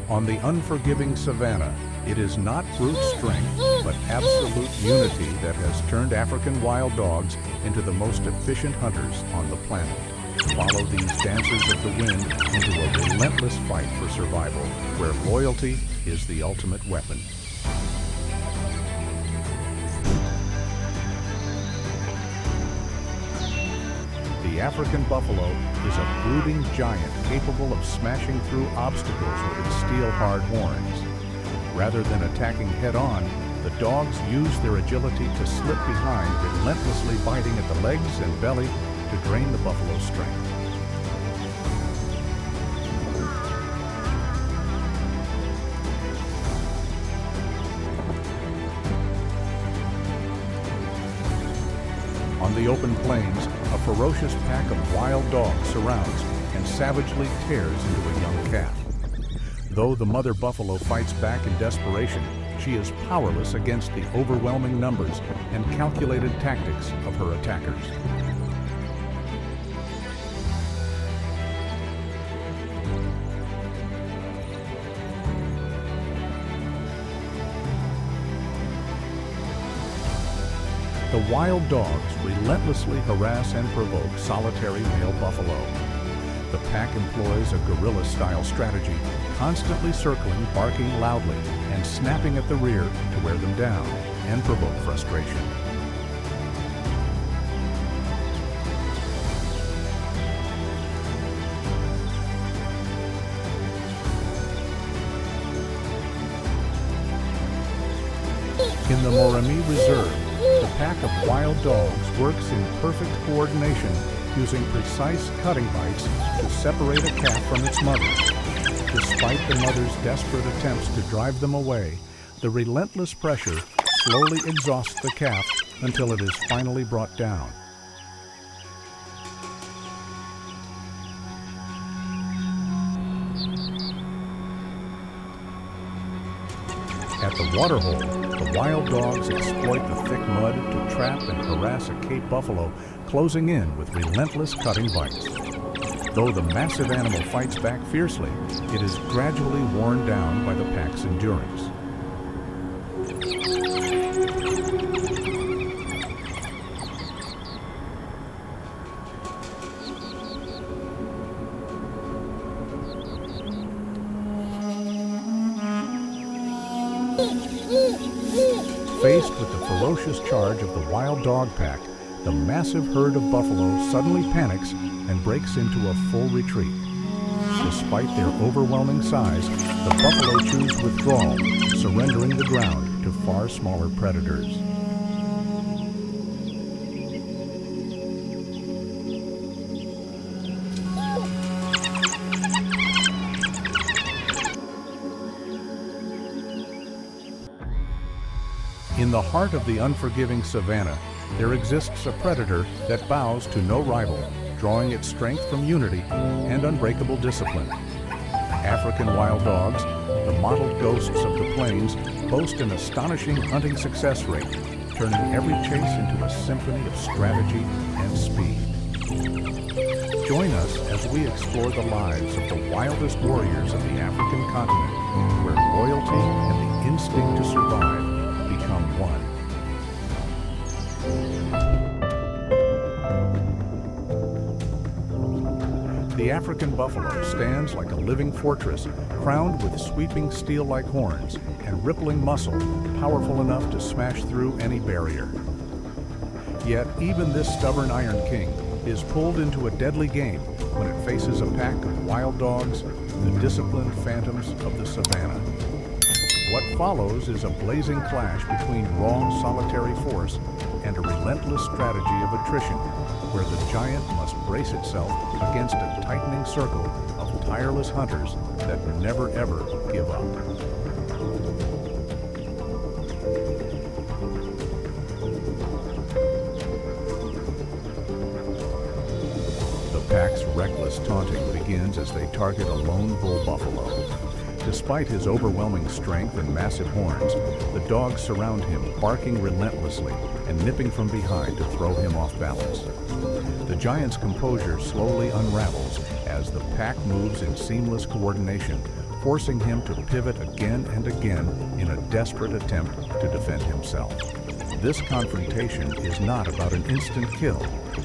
On the unforgiving savannah, it is not brute strength, but absolute unity that has turned African wild dogs into the most efficient hunters on the planet. Follow these dancers of the wind into a relentless fight for survival, where loyalty is the ultimate weapon. The African buffalo is a brooding giant capable of smashing through obstacles with its steel-hard horns. Rather than attacking head-on, the dogs use their agility to slip behind, relentlessly biting at the legs and belly to drain the buffalo's strength. On the open plains, a ferocious pack of wild dogs surrounds and savagely tears into a young calf. Though the mother buffalo fights back in desperation, she is powerless against the overwhelming numbers and calculated tactics of her attackers. The wild dogs relentlessly harass and provoke solitary male buffalo. The pack employs a guerrilla-style strategy, constantly circling, barking loudly, and snapping at the rear to wear them down and provoke frustration. In the Moremi Reserve, the pack of wild dogs works in perfect coordination, using precise cutting bites to separate a calf from its mother. Despite the mother's desperate attempts to drive them away, the relentless pressure slowly exhausts the calf until it is finally brought down. At the waterhole, the wild dogs exploit the thick mud to trap and harass a Cape buffalo, closing in with relentless cutting bites. Though the massive animal fights back fiercely, it is gradually worn down by the pack's endurance. Faced with the ferocious charge of the wild dog pack, the massive herd of buffalo suddenly panics and breaks into a full retreat. Despite their overwhelming size, the buffalo choose withdrawal, surrendering the ground to far smaller predators. In the heart of the unforgiving savannah, there exists a predator that bows to no rival, drawing its strength from unity and unbreakable discipline. African wild dogs, the mottled ghosts of the plains, boast an astonishing hunting success rate, turning every chase into a symphony of strategy and speed. Join us as we explore the lives of the wildest warriors of the African continent, where loyalty and the instinct to survive become one. The African buffalo stands like a living fortress, crowned with sweeping steel-like horns and rippling muscle, powerful enough to smash through any barrier. Yet even this stubborn Iron King is pulled into a deadly game when it faces a pack of wild dogs, the disciplined phantoms of the savannah. What follows is a blazing clash between raw solitary force and a relentless strategy of attrition, where the giant must brace itself against a tightening circle of tireless hunters that never ever give up. The pack's reckless taunting begins as they target a lone bull buffalo. Despite his overwhelming strength and massive horns, the dogs surround him, barking relentlessly and nipping from behind to throw him off balance. The giant's composure slowly unravels as the pack moves in seamless coordination, forcing him to pivot again and again in a desperate attempt to defend himself. This confrontation is not about an instant kill.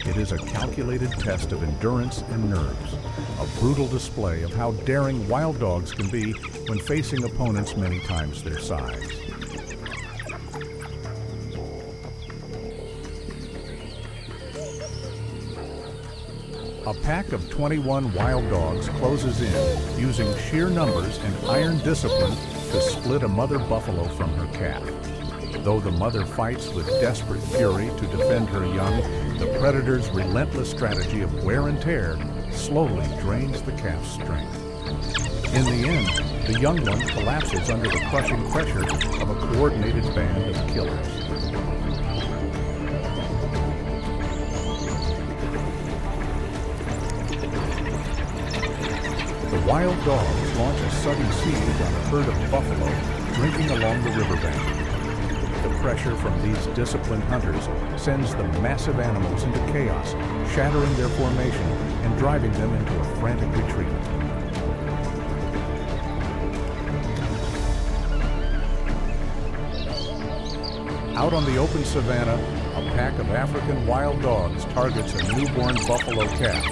It is a calculated test of endurance and nerves, a brutal display of how daring wild dogs can be when facing opponents many times their size. A pack of 21 wild dogs closes in, using sheer numbers and iron discipline to split a mother buffalo from her calf. Though the mother fights with desperate fury to defend her young, the predator's relentless strategy of wear and tear slowly drains the calf's strength. In the end, the young one collapses under the crushing pressure of a coordinated band of killers. The wild dogs launch a sudden siege on a herd of buffalo drinking along the riverbank. The pressure from these disciplined hunters sends the massive animals into chaos, shattering their formation and driving them into a frantic retreat. Out on the open savannah, a pack of African wild dogs targets a newborn buffalo calf.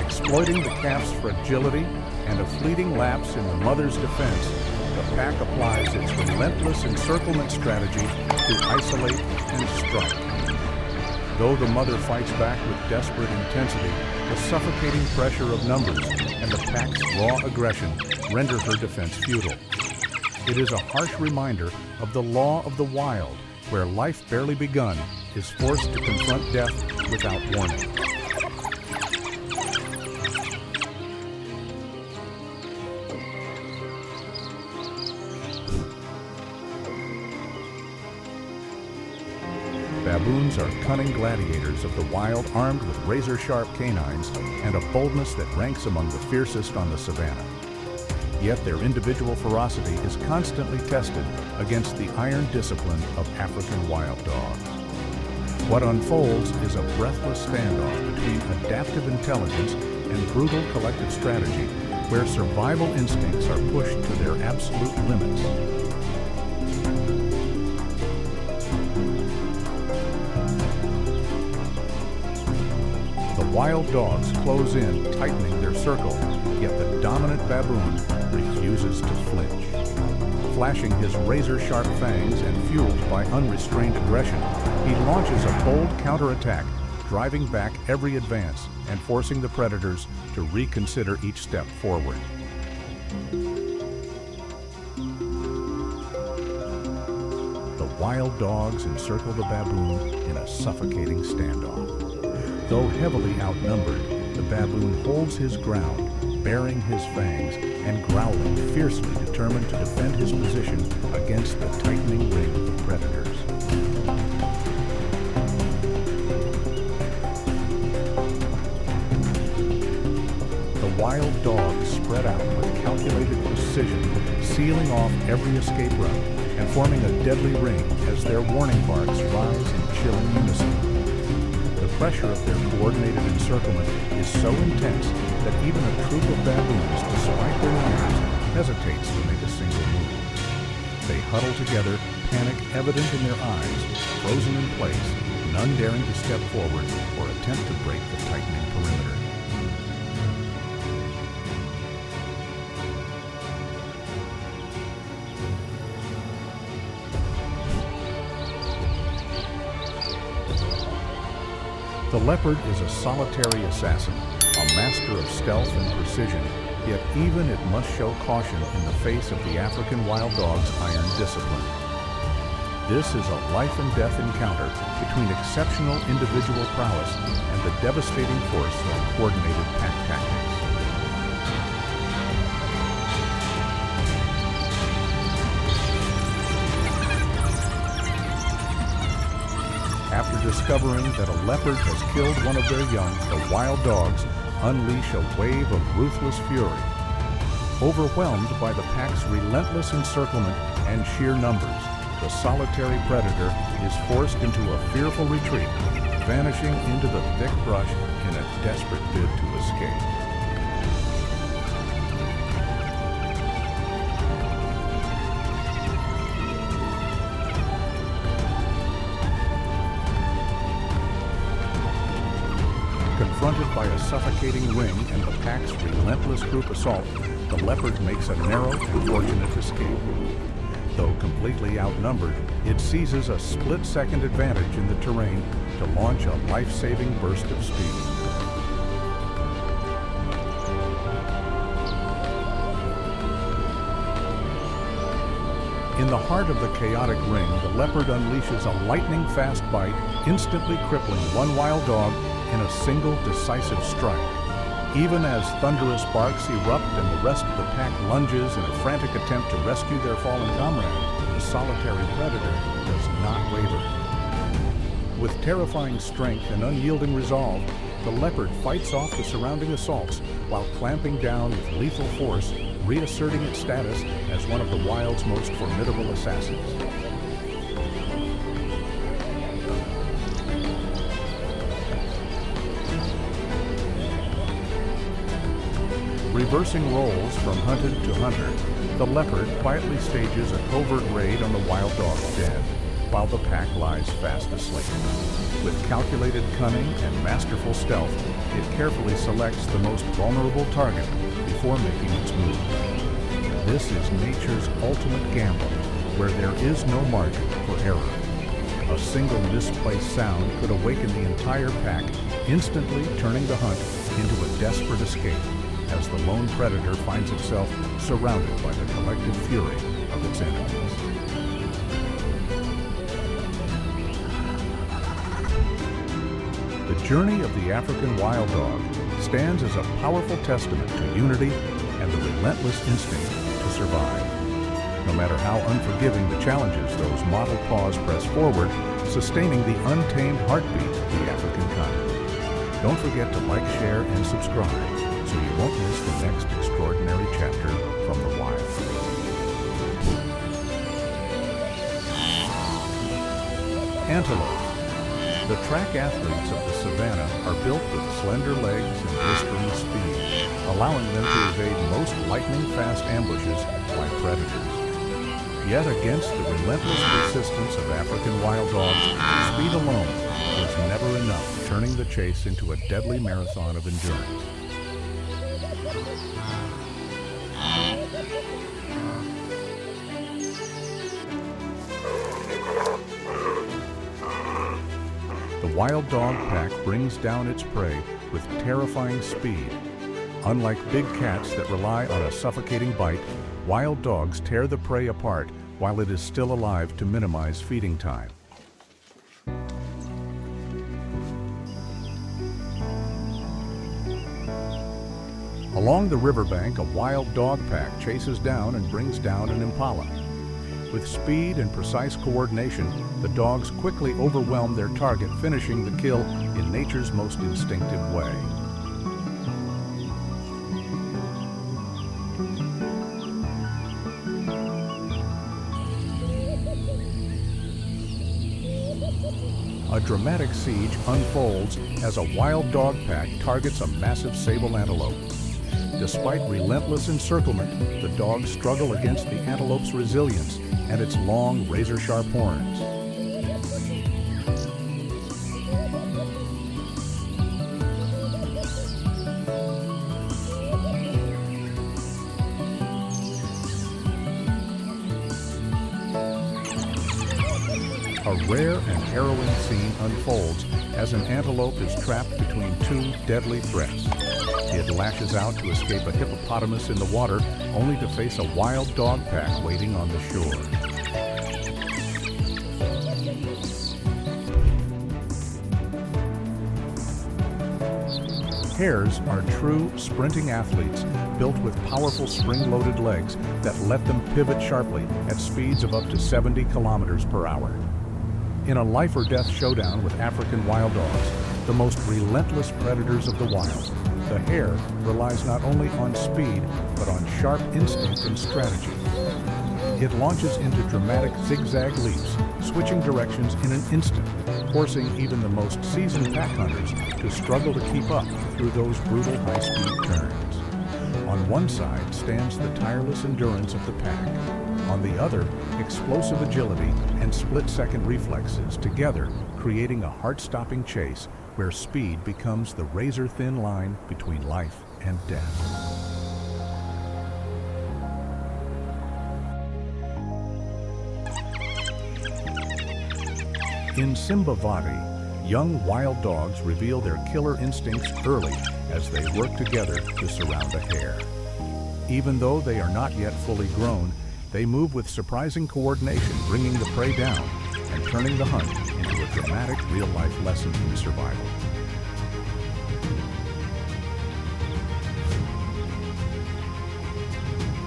Exploiting the calf's fragility and a fleeting lapse in the mother's defense, the pack applies its relentless encirclement strategy to isolate and strike. Though the mother fights back with desperate intensity, the suffocating pressure of numbers and the pack's raw aggression render her defense futile. It is a harsh reminder of the law of the wild, where life barely begun is forced to confront death without warning. Baboons are cunning gladiators of the wild, armed with razor-sharp canines and a boldness that ranks among the fiercest on the savannah. Yet their individual ferocity is constantly tested against the iron discipline of African wild dogs. What unfolds is a breathless standoff between adaptive intelligence and brutal collective strategy, where survival instincts are pushed to their absolute limits. The wild dogs close in, tightening their circle, yet the dominant baboon refuses to flinch. Flashing his razor-sharp fangs and fueled by unrestrained aggression, he launches a bold counterattack, driving back every advance and forcing the predators to reconsider each step forward. The wild dogs encircle the baboon in a suffocating standoff. Though heavily outnumbered, the baboon holds his ground, baring his fangs and growling, fiercely determined to defend his position against the tightening ring of predators. The wild dogs spread out with calculated precision, sealing off every escape route and forming a deadly ring as their warning barks rise in chilling unison. The pressure of their coordinated encirclement is so intense that even a troop of baboons, despite their numbers, hesitates to make a single move. They huddle together, panic evident in their eyes, frozen in place, none daring to step forward or attempt to break the tightening perimeter. The leopard is a solitary assassin, a master of stealth and precision, yet even it must show caution in the face of the African wild dog's iron discipline. This is a life and death encounter between exceptional individual prowess and the devastating force of coordinated pack tactics. After discovering that a leopard has killed one of their young, the wild dogs unleash a wave of ruthless fury. Overwhelmed by the pack's relentless encirclement and sheer numbers, the solitary predator is forced into a fearful retreat, vanishing into the thick brush in a desperate bid to escape. Confronted by a suffocating ring and the pack's relentless group assault, the leopard makes a narrow and fortunate escape. Though completely outnumbered, it seizes a split-second advantage in the terrain to launch a life-saving burst of speed. In the heart of the chaotic ring, the leopard unleashes a lightning-fast bite, instantly crippling one wild dog in a single decisive strike. Even as thunderous barks erupt and the rest of the pack lunges in a frantic attempt to rescue their fallen comrade, the solitary predator does not waver. With terrifying strength and unyielding resolve, the leopard fights off the surrounding assaults while clamping down with lethal force, reasserting its status as one of the wild's most formidable assassins. Reversing roles from hunted to hunter, the leopard quietly stages a covert raid on the wild dog's den, while the pack lies fast asleep. With calculated cunning and masterful stealth, it carefully selects the most vulnerable target before making its move. This is nature's ultimate gamble, where there is no margin for error. A single misplaced sound could awaken the entire pack, instantly turning the hunt into a desperate escape, as the lone predator finds itself surrounded by the collective fury of its enemies. The journey of the African wild dog stands as a powerful testament to unity and the relentless instinct to survive. No matter how unforgiving the challenges, those mottled paws press forward, sustaining the untamed heartbeat of the African continent. Don't forget to like, share, and subscribe so you won't miss the next extraordinary chapter from the wild. Antelope. The track athletes of the savannah are built with slender legs and blistering speed, allowing them to evade most lightning-fast ambushes by predators. Yet against the relentless persistence of African wild dogs, speed alone was never enough, turning the chase into a deadly marathon of endurance. The wild dog pack brings down its prey with terrifying speed. Unlike big cats that rely on a suffocating bite, wild dogs tear the prey apart while it is still alive to minimize feeding time. Along the riverbank, a wild dog pack chases down and brings down an impala. With speed and precise coordination, the dogs quickly overwhelm their target, finishing the kill in nature's most instinctive way. A dramatic siege unfolds as a wild dog pack targets a massive sable antelope. Despite relentless encirclement, the dogs struggle against the antelope's resilience and its long, razor-sharp horns. A rare and harrowing scene unfolds as an antelope is trapped between two deadly threats. It lashes out to escape a hippopotamus in the water, only to face a wild dog pack waiting on the shore. Hares are true sprinting athletes, built with powerful spring-loaded legs that let them pivot sharply at speeds of up to 70 kilometers per hour. In a life-or-death showdown with African wild dogs, the most relentless predators of the wild, the hare relies not only on speed, but on sharp instinct and strategy. It launches into dramatic zigzag leaps, switching directions in an instant, forcing even the most seasoned pack hunters to struggle to keep up through those brutal high-speed turns. On one side stands the tireless endurance of the pack. On the other, explosive agility and split-second reflexes, together creating a heart-stopping chase where speed becomes the razor-thin line between life and death. In Simbavati, young wild dogs reveal their killer instincts early as they work together to surround a hare. Even though they are not yet fully grown, they move with surprising coordination, bringing the prey down and turning the hunt into a dramatic real-life lesson in survival.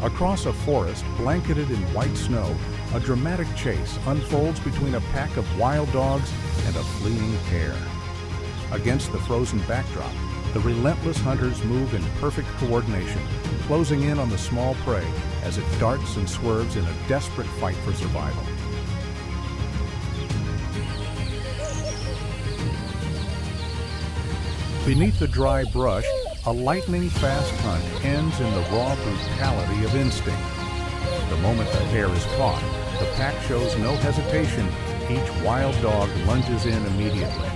Across a forest blanketed in white snow, a dramatic chase unfolds between a pack of wild dogs and a fleeing hare. Against the frozen backdrop, the relentless hunters move in perfect coordination, closing in on the small prey as it darts and swerves in a desperate fight for survival. Beneath the dry brush, a lightning-fast hunt ends in the raw brutality of instinct. The moment the hare is caught, the pack shows no hesitation. Each wild dog lunges in immediately.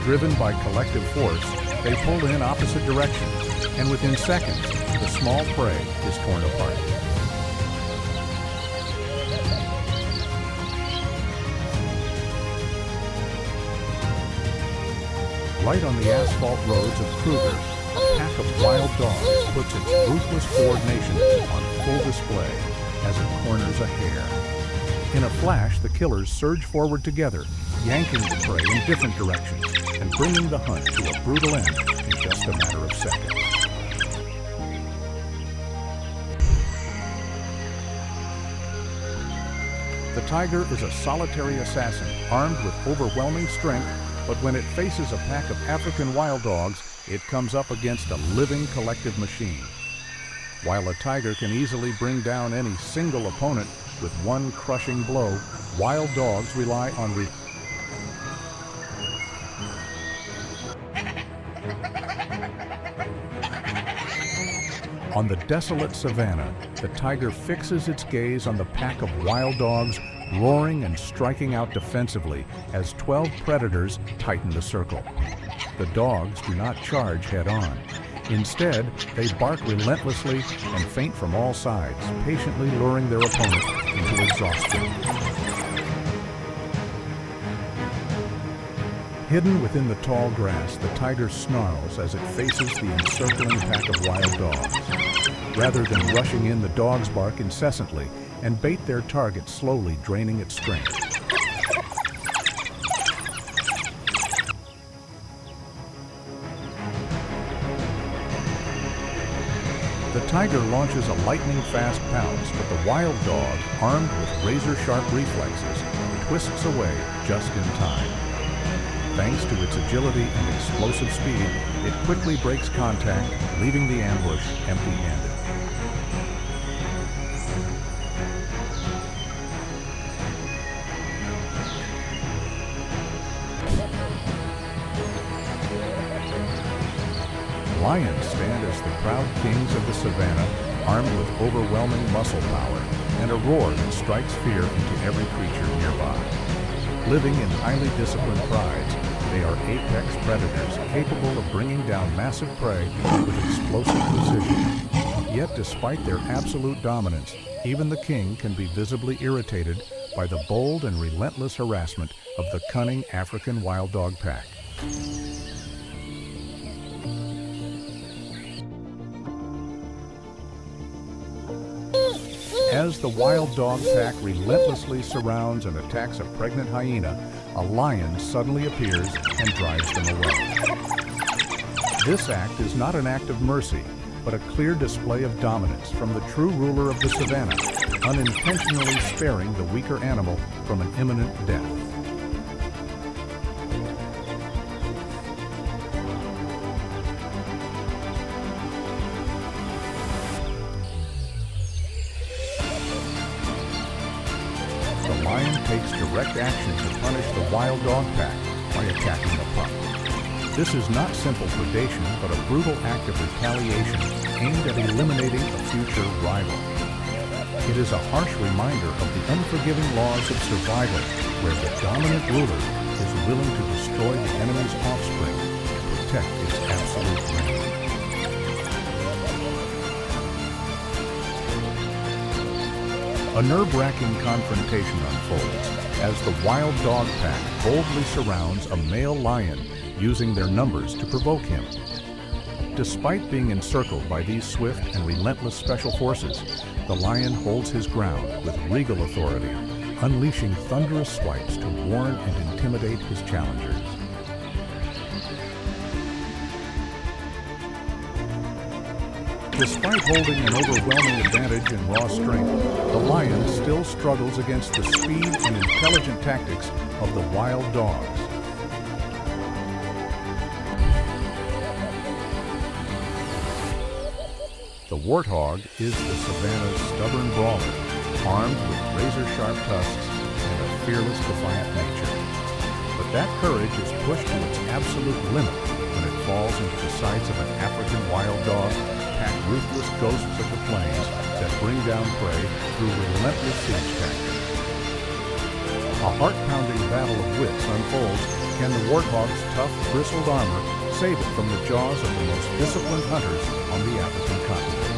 Driven by collective force, they pull in opposite directions, and within seconds, the small prey is torn apart. Right on the asphalt roads of Kruger, a pack of wild dogs puts its ruthless coordination on full display as it corners a hare. In a flash, the killers surge forward together, yanking the prey in different directions and bringing the hunt to a brutal end in just a matter of seconds. The tiger is a solitary assassin armed with overwhelming strength, but when it faces a pack of African wild dogs, it comes up against a living collective machine. While a tiger can easily bring down any single opponent with one crushing blow, wild dogs rely on On the desolate savannah, the tiger fixes its gaze on the pack of wild dogs, roaring and striking out defensively as 12 predators tighten the circle. The dogs do not charge head-on. Instead, they bark relentlessly and feint from all sides, patiently luring their opponent into exhaustion. Hidden within the tall grass, the tiger snarls as it faces the encircling pack of wild dogs. Rather than rushing in, the dogs bark incessantly and bait their target, slowly draining its strength. The tiger launches a lightning-fast pounce, but the wild dog, armed with razor-sharp reflexes, twists away just in time. Thanks to its agility and explosive speed, it quickly breaks contact, leaving the ambush empty-handed. Lions stand as the proud kings of the savannah, armed with overwhelming muscle power and a roar that strikes fear into every creature nearby. Living in highly disciplined prides, they are apex predators capable of bringing down massive prey with explosive precision. Yet despite their absolute dominance, even the king can be visibly irritated by the bold and relentless harassment of the cunning African wild dog pack. As the wild dog pack relentlessly surrounds and attacks a pregnant hyena, a lion suddenly appears and drives them away. This act is not an act of mercy, but a clear display of dominance from the true ruler of the savannah, unintentionally sparing the weaker animal from an imminent death. The lion takes direct action to punish the wild dog pack by attacking the pup. This is not simple predation, but a brutal act of retaliation aimed at eliminating a future rival. It is a harsh reminder of the unforgiving laws of survival, where the dominant ruler is willing to destroy the enemy's offspring to protect its absolute reign. A nerve-wracking confrontation unfolds as the wild dog pack boldly surrounds a male lion, using their numbers to provoke him. Despite being encircled by these swift and relentless special forces, the lion holds his ground with regal authority, unleashing thunderous swipes to warn and intimidate his challengers. Despite holding an overwhelming advantage in raw strength, the lion still struggles against the speed and intelligent tactics of the wild dogs. The warthog is the savannah's stubborn brawler, armed with razor-sharp tusks and a fearless, defiant nature. But that courage is pushed to its absolute limit when it falls into the sights of an African wild dog, pack ruthless ghosts of the plains that bring down prey through relentless siege tactics. A heart-pounding battle of wits unfolds. Can the warthog's tough, bristled armor save it from the jaws of the most disciplined hunters on the African continent?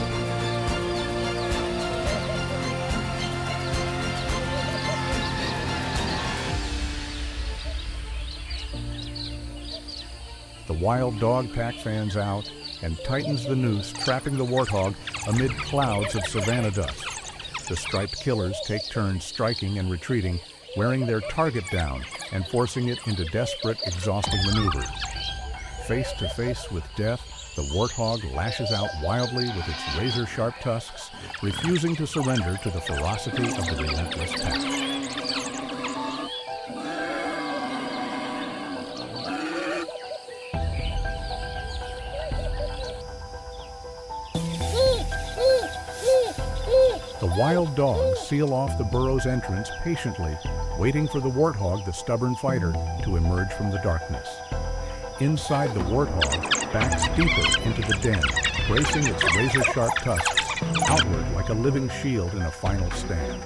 The wild dog pack fans out and tightens the noose, trapping the warthog amid clouds of savannah dust. The striped killers take turns striking and retreating, wearing their target down and forcing it into desperate, exhausting maneuvers. Face to face with death, the warthog lashes out wildly with its razor-sharp tusks, refusing to surrender to the ferocity of the relentless pack. The wild dogs seal off the burrow's entrance patiently, waiting for the warthog, the stubborn fighter, to emerge from the darkness. Inside, the warthog backs deeper into the den, bracing its razor-sharp tusks outward like a living shield in a final stand.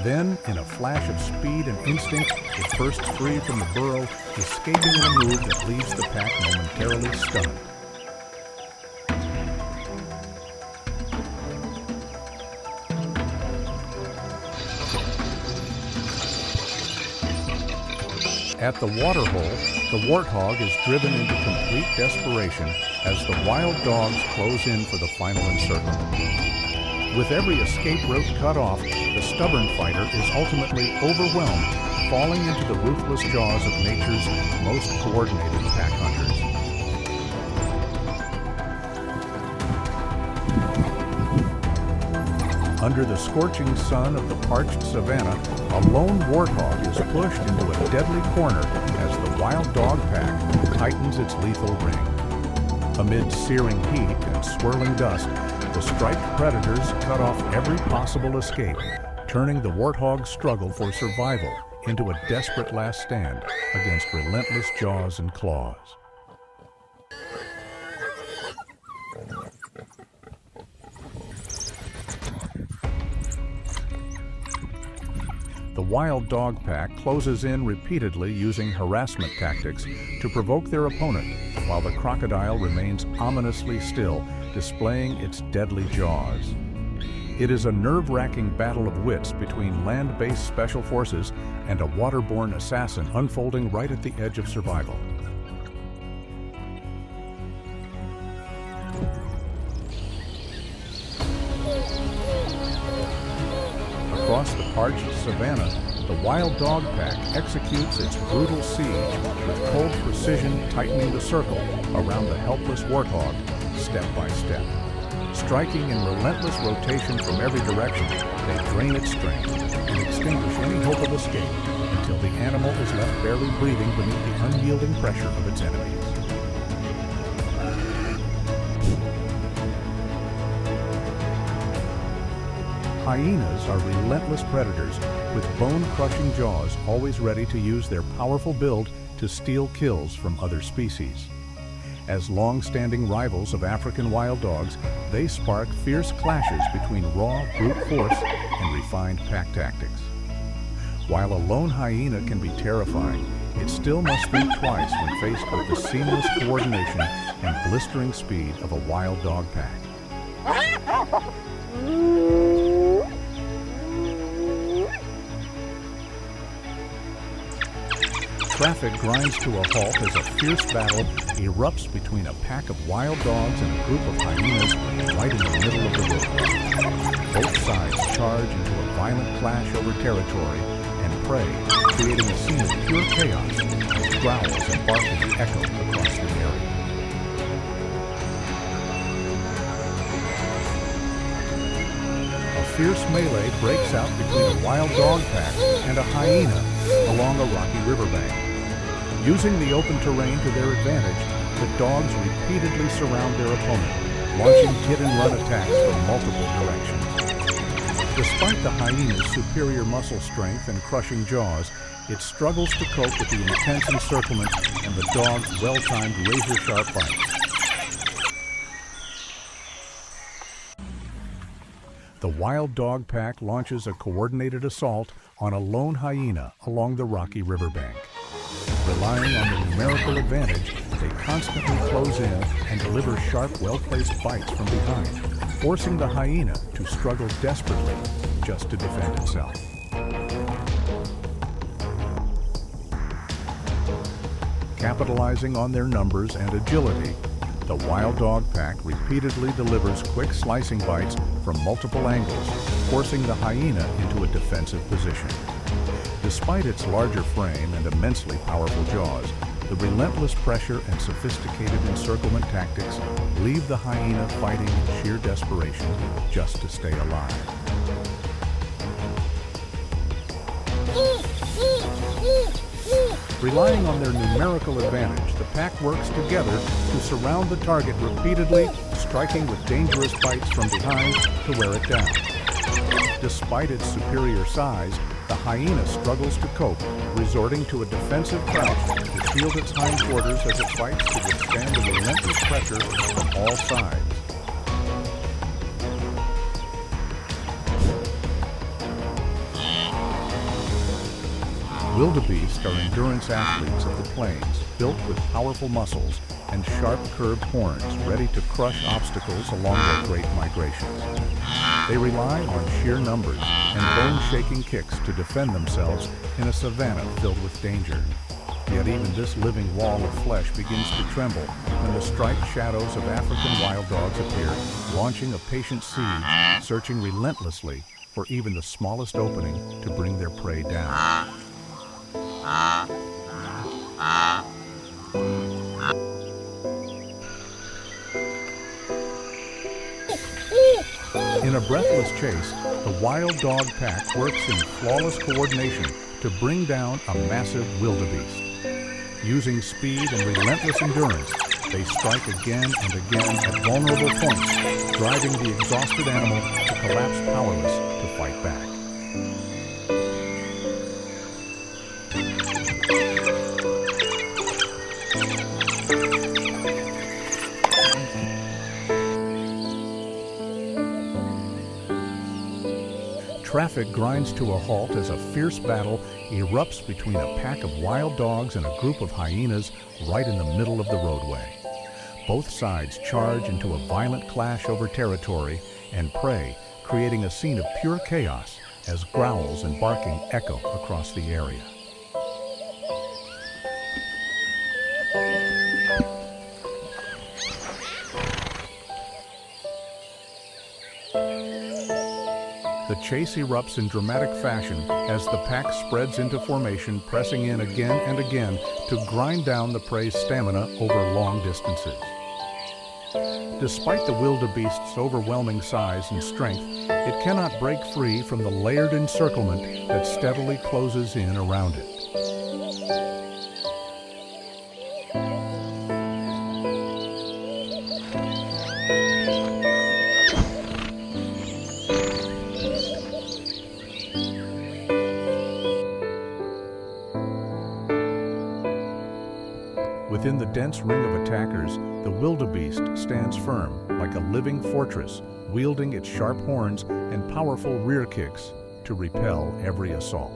Then, in a flash of speed and instinct, it bursts free from the burrow, escaping in a move that leaves the pack momentarily stunned. At the waterhole, the warthog is driven into complete desperation as the wild dogs close in for the final encirclement. With every escape route cut off, the stubborn fighter is ultimately overwhelmed, falling into the ruthless jaws of nature's most coordinated pack hunters. Under the scorching sun of the parched savannah, a lone warthog is pushed into a deadly corner as the wild dog pack tightens its lethal ring. Amid searing heat and swirling dust, the striped predators cut off every possible escape, turning the warthog's struggle for survival into a desperate last stand against relentless jaws and claws. The wild dog pack closes in repeatedly, using harassment tactics to provoke their opponent, while the crocodile remains ominously still, displaying its deadly jaws. It is a nerve-wracking battle of wits between land-based special forces and a waterborne assassin unfolding right at the edge of survival. Across the parched savannah, the wild dog pack executes its brutal siege, with cold precision tightening the circle around the helpless warthog step by step. Striking in relentless rotation from every direction, they drain its strength and extinguish any hope of escape until the animal is left barely breathing beneath the unyielding pressure of its enemies. Hyenas are relentless predators with bone-crushing jaws, always ready to use their powerful build to steal kills from other species. As long-standing rivals of African wild dogs, they spark fierce clashes between raw brute force and refined pack tactics. While a lone hyena can be terrifying, it still must think twice when faced with the seamless coordination and blistering speed of a wild dog pack. Traffic grinds to a halt as a fierce battle erupts between a pack of wild dogs and a group of hyenas right in the middle of the road. Both sides charge into a violent clash over territory and prey, creating a scene of pure chaos as growls and barking echo across the area. A fierce melee breaks out between a wild dog pack and a hyena along a rocky riverbank. Using the open terrain to their advantage, the dogs repeatedly surround their opponent, launching hit-and-run attacks from multiple directions. Despite the hyena's superior muscle strength and crushing jaws, it struggles to cope with the intense encirclement and the dog's well-timed razor-sharp bites. The wild dog pack launches a coordinated assault on a lone hyena along the rocky riverbank. Relying on the numerical advantage, they constantly close in and deliver sharp, well-placed bites from behind, forcing the hyena to struggle desperately just to defend itself. Capitalizing on their numbers and agility, the wild dog pack repeatedly delivers quick slicing bites from multiple angles, forcing the hyena into a defensive position. Despite its larger frame and immensely powerful jaws, the relentless pressure and sophisticated encirclement tactics leave the hyena fighting in sheer desperation just to stay alive. Relying on their numerical advantage, the pack works together to surround the target repeatedly, striking with dangerous bites from behind to wear it down. Despite its superior size, the hyena struggles to cope, resorting to a defensive crouch to shield its hindquarters as it fights to withstand the relentless pressure from all sides. Wildebeest are endurance athletes of the plains, built with powerful muscles and sharp curved horns ready to crush obstacles along their great migrations. They rely on sheer numbers and bone-shaking kicks to defend themselves in a savannah filled with danger. Yet even this living wall of flesh begins to tremble when the striped shadows of African wild dogs appear, launching a patient siege, searching relentlessly for even the smallest opening to bring their prey down. In a breathless chase, the wild dog pack works in flawless coordination to bring down a massive wildebeest. Using speed and relentless endurance, they strike again and again at vulnerable points, driving the exhausted animal to collapse powerless to fight back. Traffic grinds to a halt as a fierce battle erupts between a pack of wild dogs and a group of hyenas right in the middle of the roadway. Both sides charge into a violent clash over territory and prey, creating a scene of pure chaos as growls and barking echo across the area. The chase erupts in dramatic fashion as the pack spreads into formation, pressing in again and again to grind down the prey's stamina over long distances. Despite the wildebeest's overwhelming size and strength, it cannot break free from the layered encirclement that steadily closes in around it. Within the dense ring of attackers, the wildebeest stands firm like a living fortress, wielding its sharp horns and powerful rear kicks to repel every assault.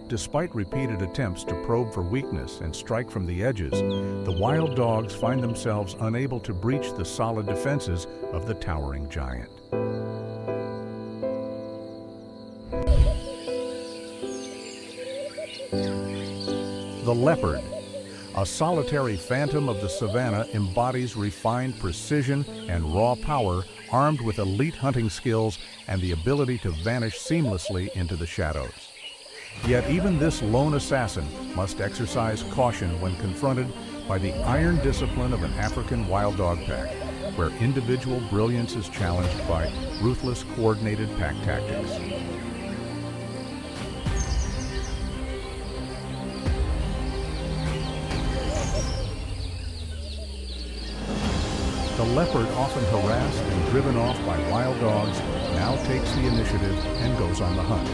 Despite repeated attempts to probe for weakness and strike from the edges, the wild dogs find themselves unable to breach the solid defenses of the towering giant. The leopard, a solitary phantom of the savannah, embodies refined precision and raw power, armed with elite hunting skills and the ability to vanish seamlessly into the shadows. Yet even this lone assassin must exercise caution when confronted by the iron discipline of an African wild dog pack, where individual brilliance is challenged by ruthless, coordinated pack tactics. The leopard, often harassed and driven off by wild dogs, now takes the initiative and goes on the hunt.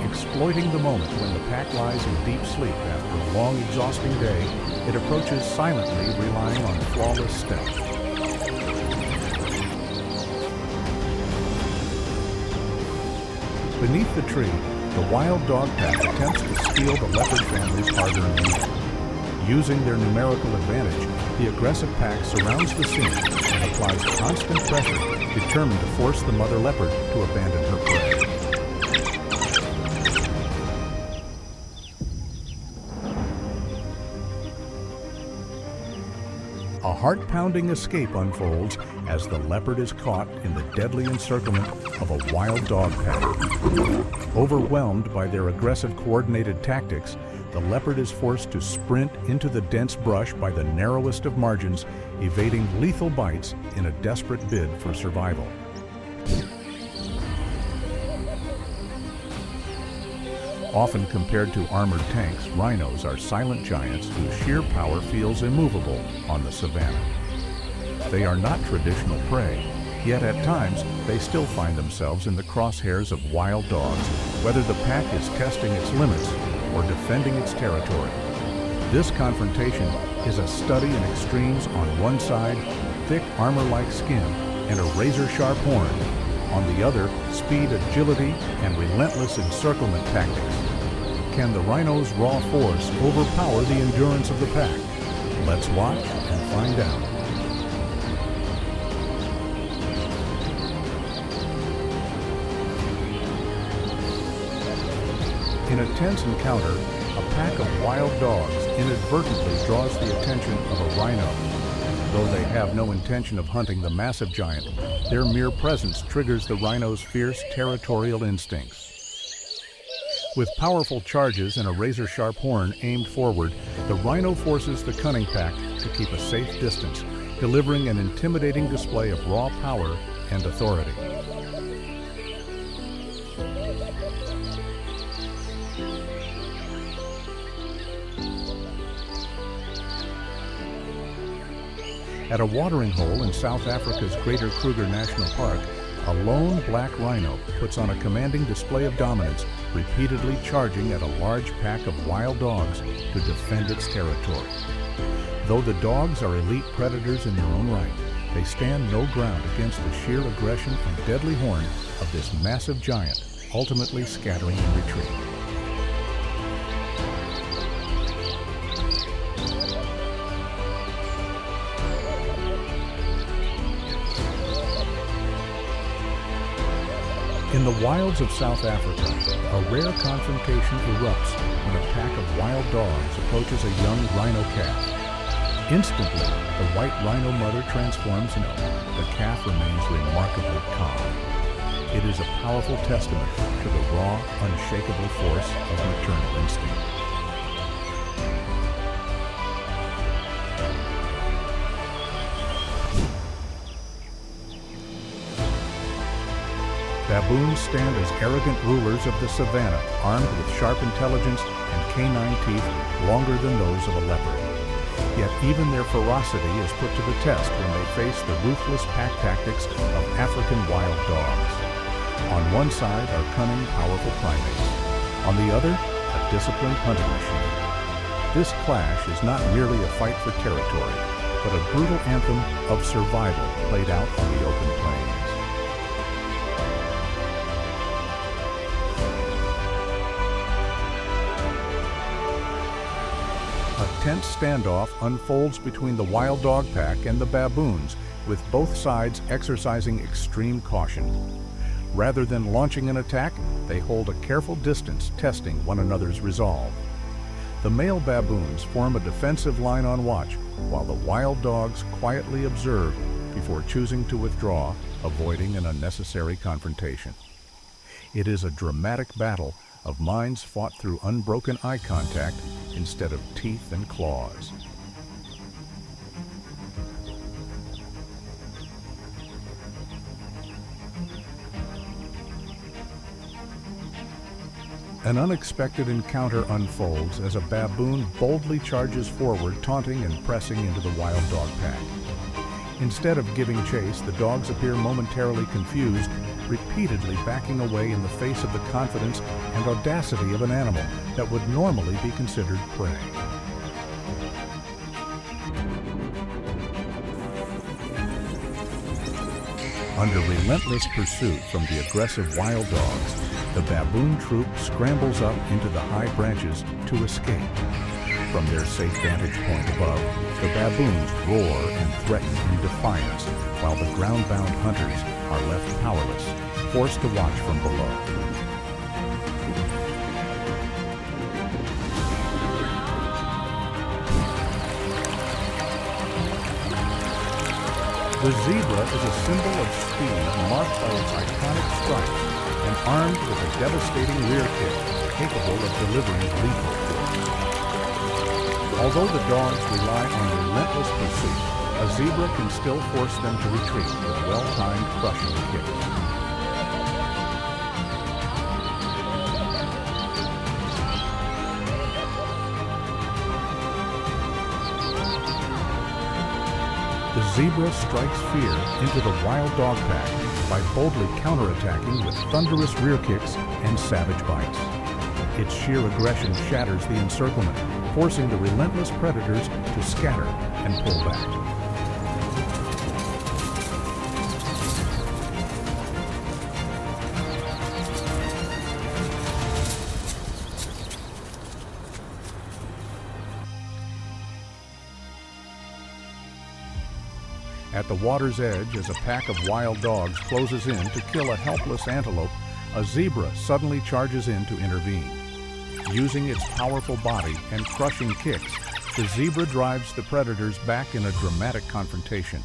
Exploiting the moment when the pack lies in deep sleep after a long, exhausting day, it approaches silently, relying on flawless stealth. Beneath the tree, the wild dog pack attempts to steal the leopard family's hard-earned meal. Using their numerical advantage, the aggressive pack surrounds the scene and applies constant pressure, determined to force the mother leopard to abandon her prey. A heart-pounding escape unfolds as the leopard is caught in the deadly encirclement of a wild dog pack. Overwhelmed by their aggressive, coordinated tactics, the leopard is forced to sprint into the dense brush by the narrowest of margins, evading lethal bites in a desperate bid for survival. Often compared to armored tanks, rhinos are silent giants whose sheer power feels immovable on the savannah. They are not traditional prey, yet at times they still find themselves in the crosshairs of wild dogs, whether the pack is testing its limits or defending its territory. This confrontation is a study in extremes. On one side, thick armor-like skin and a razor-sharp horn. On the other, speed, agility, and relentless encirclement tactics. Can the rhino's raw force overpower the endurance of the pack? Let's watch and find out. In a tense encounter, a pack of wild dogs inadvertently draws the attention of a rhino. Though they have no intention of hunting the massive giant, their mere presence triggers the rhino's fierce territorial instincts. With powerful charges and a razor-sharp horn aimed forward, the rhino forces the cunning pack to keep a safe distance, delivering an intimidating display of raw power and authority. At a watering hole in South Africa's Greater Kruger National Park, a lone black rhino puts on a commanding display of dominance, repeatedly charging at a large pack of wild dogs to defend its territory. Though the dogs are elite predators in their own right, they stand no ground against the sheer aggression and deadly horn of this massive giant, ultimately scattering in retreat. In the wilds of South Africa, a rare confrontation erupts when a pack of wild dogs approaches a young rhino calf. Instantly, the white rhino mother transforms into the calf remains remarkably calm. It is a powerful testament to the raw, unshakable force of maternal instinct. Baboons stand as arrogant rulers of the savannah, armed with sharp intelligence and canine teeth longer than those of a leopard. Yet even their ferocity is put to the test when they face the ruthless pack tactics of African wild dogs. On one side are cunning, powerful primates. On the other, a disciplined hunting machine. This clash is not merely a fight for territory, but a brutal anthem of survival played out on the open plains. A tense standoff unfolds between the wild dog pack and the baboons, with both sides exercising extreme caution. Rather than launching an attack, they hold a careful distance, testing one another's resolve. The male baboons form a defensive line on watch, while the wild dogs quietly observe before choosing to withdraw, avoiding an unnecessary confrontation. It is a dramatic battle of minds fought through unbroken eye contact instead of teeth and claws. An unexpected encounter unfolds as a baboon boldly charges forward, taunting and pressing into the wild dog pack. Instead of giving chase, the dogs appear momentarily confused, repeatedly backing away in the face of the confidence and audacity of an animal that would normally be considered prey. Under relentless pursuit from the aggressive wild dogs, the baboon troop scrambles up into the high branches to escape. From their safe vantage point above, the baboons roar and threaten in defiance, while the ground-bound hunters are left powerless, forced to watch from below. The zebra is a symbol of speed marked by its iconic stripes and armed with a devastating rear kick capable of delivering lethal force. Although the dogs rely on relentless pursuit, a zebra can still force them to retreat with well-timed crushing kicks. The zebra strikes fear into the wild dog pack by boldly counterattacking with thunderous rear kicks and savage bites. Its sheer aggression shatters the encirclement, forcing the relentless predators to scatter and pull back. At the water's edge, as a pack of wild dogs closes in to kill a helpless antelope, a zebra suddenly charges in to intervene. Using its powerful body and crushing kicks, the zebra drives the predators back in a dramatic confrontation.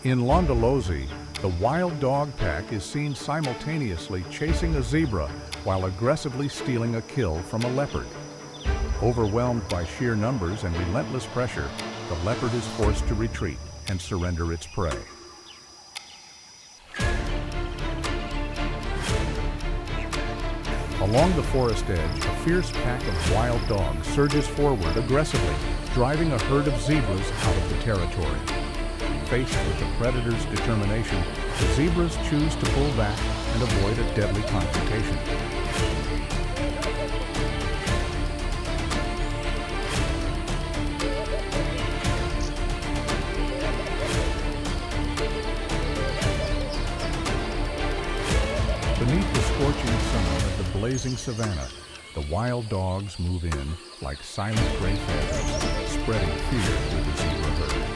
In Londolozi, the wild dog pack is seen simultaneously chasing a zebra while aggressively stealing a kill from a leopard. Overwhelmed by sheer numbers and relentless pressure, the leopard is forced to retreat and surrender its prey. Along the forest edge, a fierce pack of wild dogs surges forward aggressively, driving a herd of zebras out of the territory. Faced with the predator's determination, the zebras choose to pull back and avoid a deadly confrontation. Beneath the scorching sun of the blazing savannah, the wild dogs move in like silent gray phantoms, spreading fear through the zebra herd.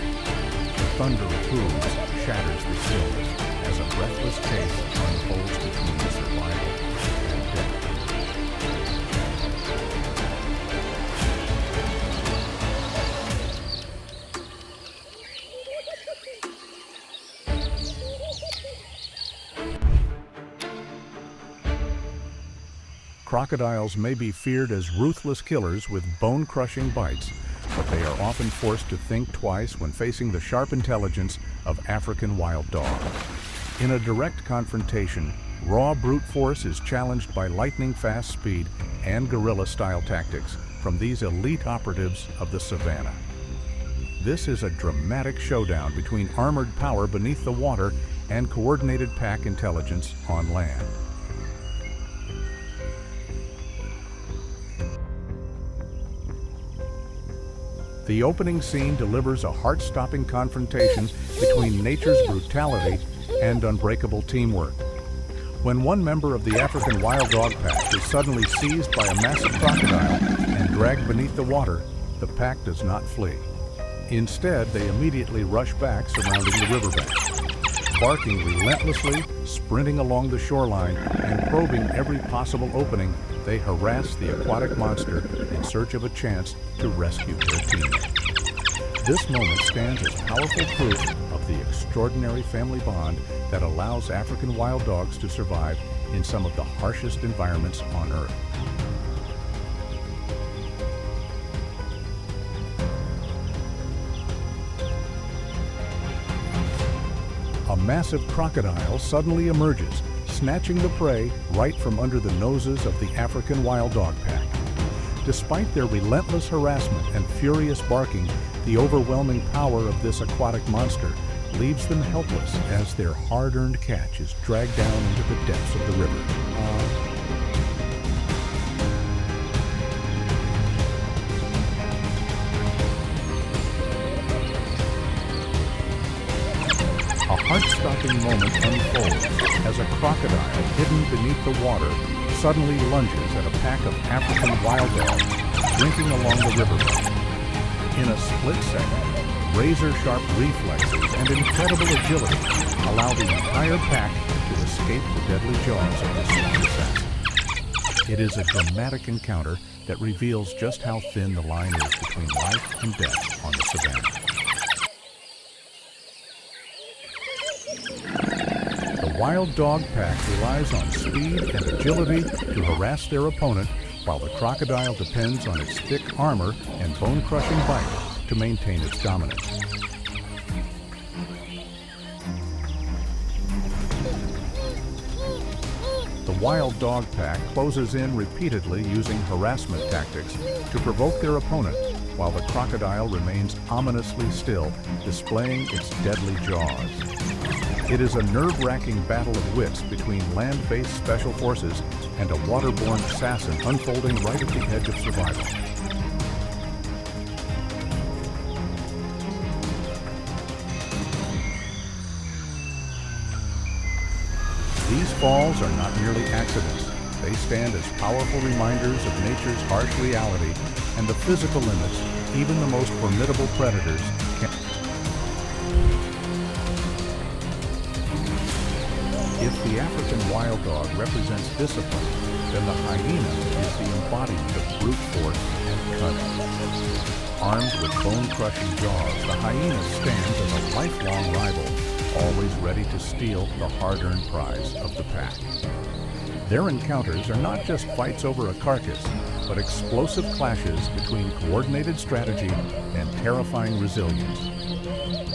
The thunder of hooves shatters the stillness as a breathless chase unfolds between survival and death. Crocodiles may be feared as ruthless killers with bone-crushing bites, but they are often forced to think twice when facing the sharp intelligence of African wild dogs. In a direct confrontation, raw brute force is challenged by lightning-fast speed and guerrilla-style tactics from these elite operatives of the savannah. This is a dramatic showdown between armored power beneath the water and coordinated pack intelligence on land. The opening scene delivers a heart-stopping confrontation between nature's brutality and unbreakable teamwork. When one member of the African wild dog pack is suddenly seized by a massive crocodile and dragged beneath the water, the pack does not flee. Instead, they immediately rush back surrounding the riverbank. Barking relentlessly, sprinting along the shoreline, and probing every possible opening, they harass the aquatic monster in search of a chance to rescue their teammate. This moment stands as powerful proof of the extraordinary family bond that allows African wild dogs to survive in some of the harshest environments on Earth. A massive crocodile suddenly emerges, snatching the prey right from under the noses of the African wild dog pack. Despite their relentless harassment and furious barking, the overwhelming power of this aquatic monster leaves them helpless as their hard-earned catch is dragged down into the depths of the river. A heart-stopping moment unfolds as a crocodile hidden beneath the water suddenly lunges at a pack of African wild dogs drinking along the riverbank. In a split second, razor-sharp reflexes and incredible agility allow the entire pack to escape the deadly jaws of this wild assassin. It is a dramatic encounter that reveals just how thin the line is between life and death on the savannah. The wild dog pack relies on speed and agility to harass their opponent, while the crocodile depends on its thick armor and bone-crushing bite to maintain its dominance. The wild dog pack closes in repeatedly using harassment tactics to provoke their opponent, while the crocodile remains ominously still, displaying its deadly jaws. It is a nerve-wracking battle of wits between land-based special forces and a waterborne assassin unfolding right at the edge of survival. These falls are not merely accidents. They stand as powerful reminders of nature's harsh reality and the physical limits even the most formidable predators can. If the African wild dog represents discipline, then the hyena is the embodiment of brute force and cunning. Armed with bone-crushing jaws, the hyena stands as a lifelong rival, always ready to steal the hard-earned prize of the pack. Their encounters are not just fights over a carcass, but explosive clashes between coordinated strategy and terrifying resilience.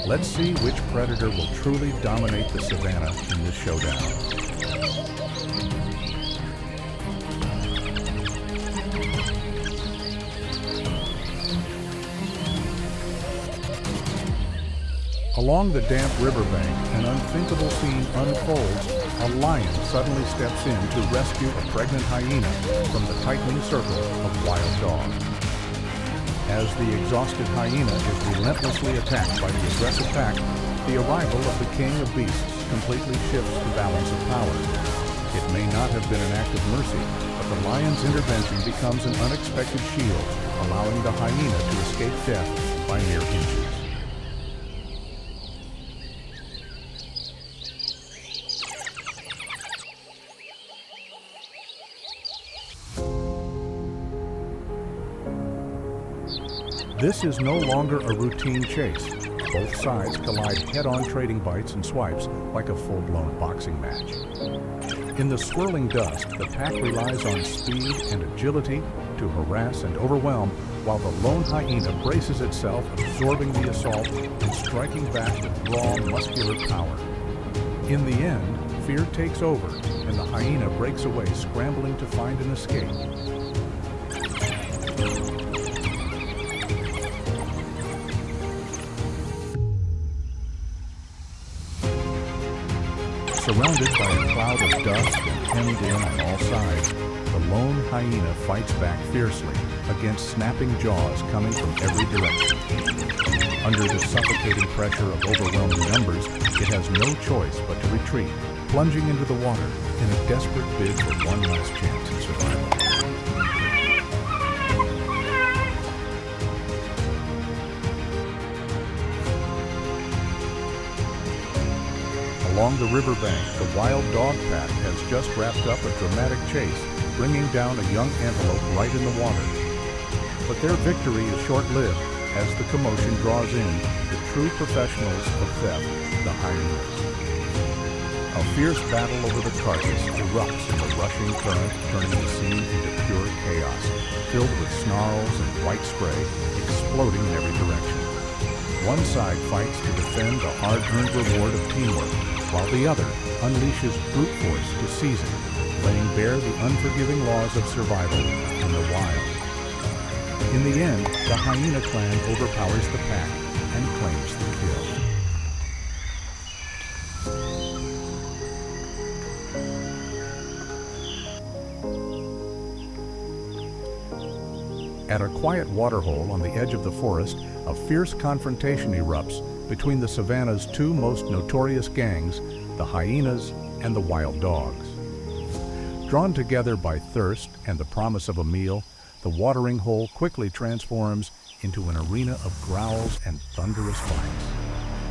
Let's see which predator will truly dominate the savannah in this showdown. Along the damp riverbank, an unthinkable scene unfolds. A lion suddenly steps in to rescue a pregnant hyena from the tightening circle of wild dogs. As the exhausted hyena is relentlessly attacked by the aggressive pack, the arrival of the king of beasts completely shifts the balance of power. It may not have been an act of mercy, but the lion's intervention becomes an unexpected shield, allowing the hyena to escape death by mere inches. This is no longer a routine chase. Both sides collide head-on, trading bites and swipes like a full-blown boxing match. In the swirling dust, the pack relies on speed and agility to harass and overwhelm, while the lone hyena braces itself, absorbing the assault and striking back with raw, muscular power. In the end, fear takes over, and the hyena breaks away, scrambling to find an escape. Surrounded by a cloud of dust and hemmed in on all sides, the lone hyena fights back fiercely against snapping jaws coming from every direction. Under the suffocating pressure of overwhelming numbers, it has no choice but to retreat, plunging into the water in a desperate bid for one last chance at survival. Along the riverbank, the wild dog pack has just wrapped up a dramatic chase, bringing down a young antelope right in the water. But their victory is short-lived as the commotion draws in the true professionals of theft, the hyenas. A fierce battle over the carcass erupts in the rushing current, turning the scene into pure chaos, filled with snarls and white spray exploding in every direction. One side fights to defend the hard-earned reward of teamwork, while the other unleashes brute force to seize it, laying bare the unforgiving laws of survival in the wild. In the end, the hyena clan overpowers the pack and claims the kill. At a quiet waterhole on the edge of the forest, a fierce confrontation erupts between the savannah's two most notorious gangs, the hyenas and the wild dogs. Drawn together by thirst and the promise of a meal, the watering hole quickly transforms into an arena of growls and thunderous bites.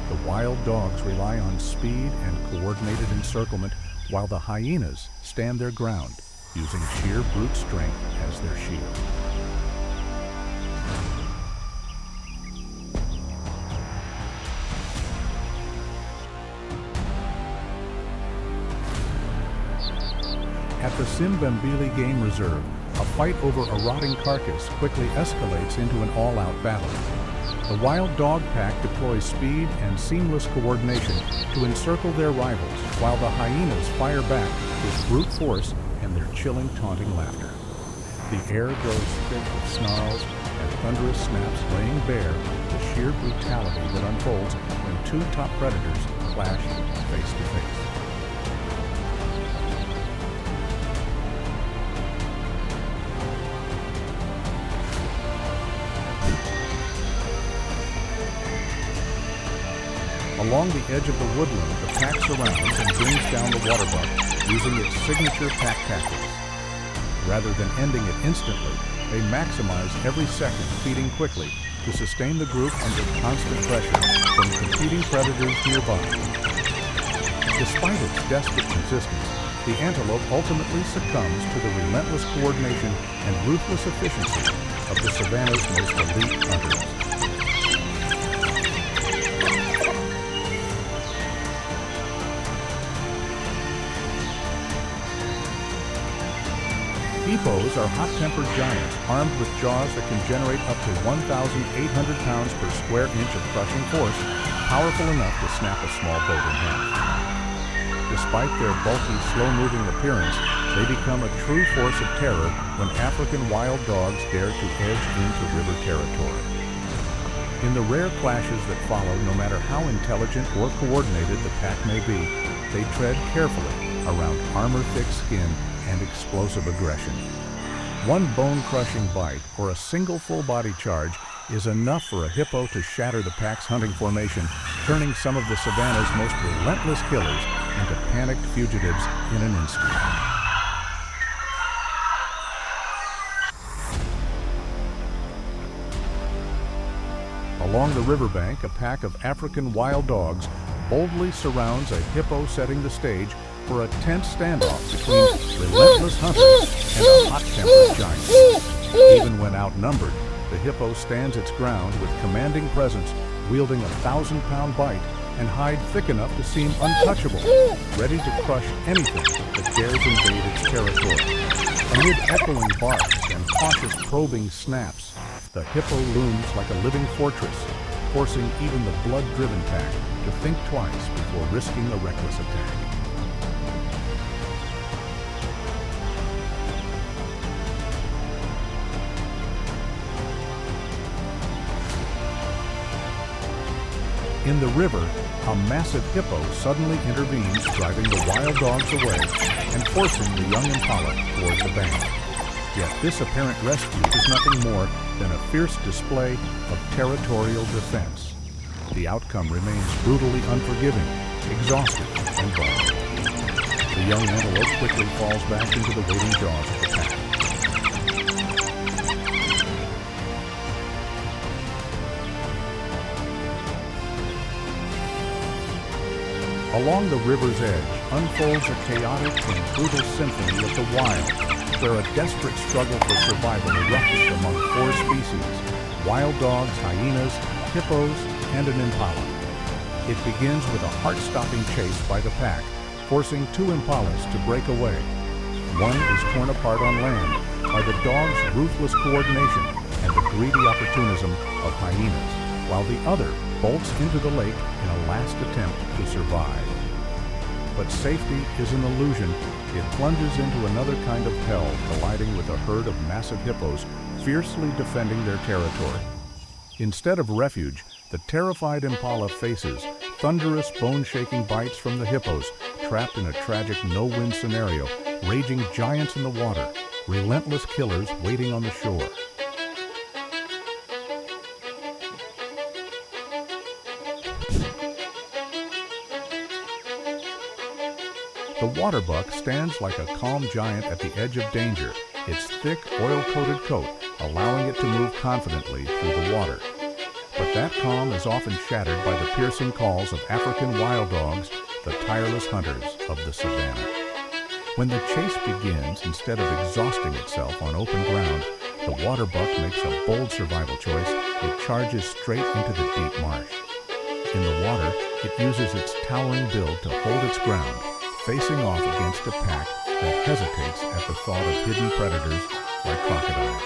The wild dogs rely on speed and coordinated encirclement, while the hyenas stand their ground, using sheer brute strength as their shield. At the Simbambili Game Reserve, a fight over a rotting carcass quickly escalates into an all-out battle. The wild dog pack deploys speed and seamless coordination to encircle their rivals, while the hyenas fire back with brute force and their chilling, taunting laughter. The air grows thick with snarls and thunderous snaps, laying bare the sheer brutality that unfolds when two top predators clash face to face. Along the edge of the woodland, the pack surrounds and brings down the water buck using its signature pack tactics. Rather than ending it instantly, they maximize every second, feeding quickly to sustain the group under constant pressure from competing predators nearby. Despite its desperate resistance, the antelope ultimately succumbs to the relentless coordination and ruthless efficiency of the savannah's most elite hunters. Hippos are hot-tempered giants armed with jaws that can generate up to 1,800 pounds per square inch of crushing force, powerful enough to snap a small boat in half. Despite their bulky, slow-moving appearance, they become a true force of terror when African wild dogs dare to edge into river territory. In the rare clashes that follow, no matter how intelligent or coordinated the pack may be, they tread carefully around armor-thick skin and explosive aggression. One bone-crushing bite or a single full-body charge is enough for a hippo to shatter the pack's hunting formation, turning some of the savannah's most relentless killers into panicked fugitives in an instant. Along the riverbank, a pack of African wild dogs boldly surrounds a hippo, setting the stage for a tense standoff between relentless hunters and a hot-tempered giant. Even when outnumbered, the hippo stands its ground with commanding presence, wielding a 1,000-pound bite and hide thick enough to seem untouchable, ready to crush anything that dares invade its territory. Amid echoing barks and cautious probing snaps, the hippo looms like a living fortress, forcing even the blood-driven pack to think twice before risking a reckless attack. In the river, a massive hippo suddenly intervenes, driving the wild dogs away and forcing the young impala toward the bank. Yet this apparent rescue is nothing more than a fierce display of territorial defense. The outcome remains brutally unforgiving, exhausted, and vulnerable. The young antelope quickly falls back into the waiting jaws of the pack. Along the river's edge unfolds a chaotic and brutal symphony of the wild, where a desperate struggle for survival erupts among 4 species: wild dogs, hyenas, hippos, and an impala. It begins with a heart-stopping chase by the pack, forcing 2 impalas to break away. One is torn apart on land by the dogs' ruthless coordination and the greedy opportunism of hyenas, while the other bolts into the lake in a last attempt to survive. But safety is an illusion. It plunges into another kind of hell, colliding with a herd of massive hippos fiercely defending their territory. Instead of refuge, the terrified impala faces thunderous, bone-shaking bites from the hippos, trapped in a tragic no-win scenario, raging giants in the water, relentless killers waiting on the shore. The waterbuck stands like a calm giant at the edge of danger, its thick, oil-coated coat allowing it to move confidently through the water. But that calm is often shattered by the piercing calls of African wild dogs, the tireless hunters of the savannah. When the chase begins, instead of exhausting itself on open ground, the waterbuck makes a bold survival choice. It charges straight into the deep marsh. In the water, it uses its towering build to hold its ground, facing off against a pack that hesitates at the thought of hidden predators like crocodiles.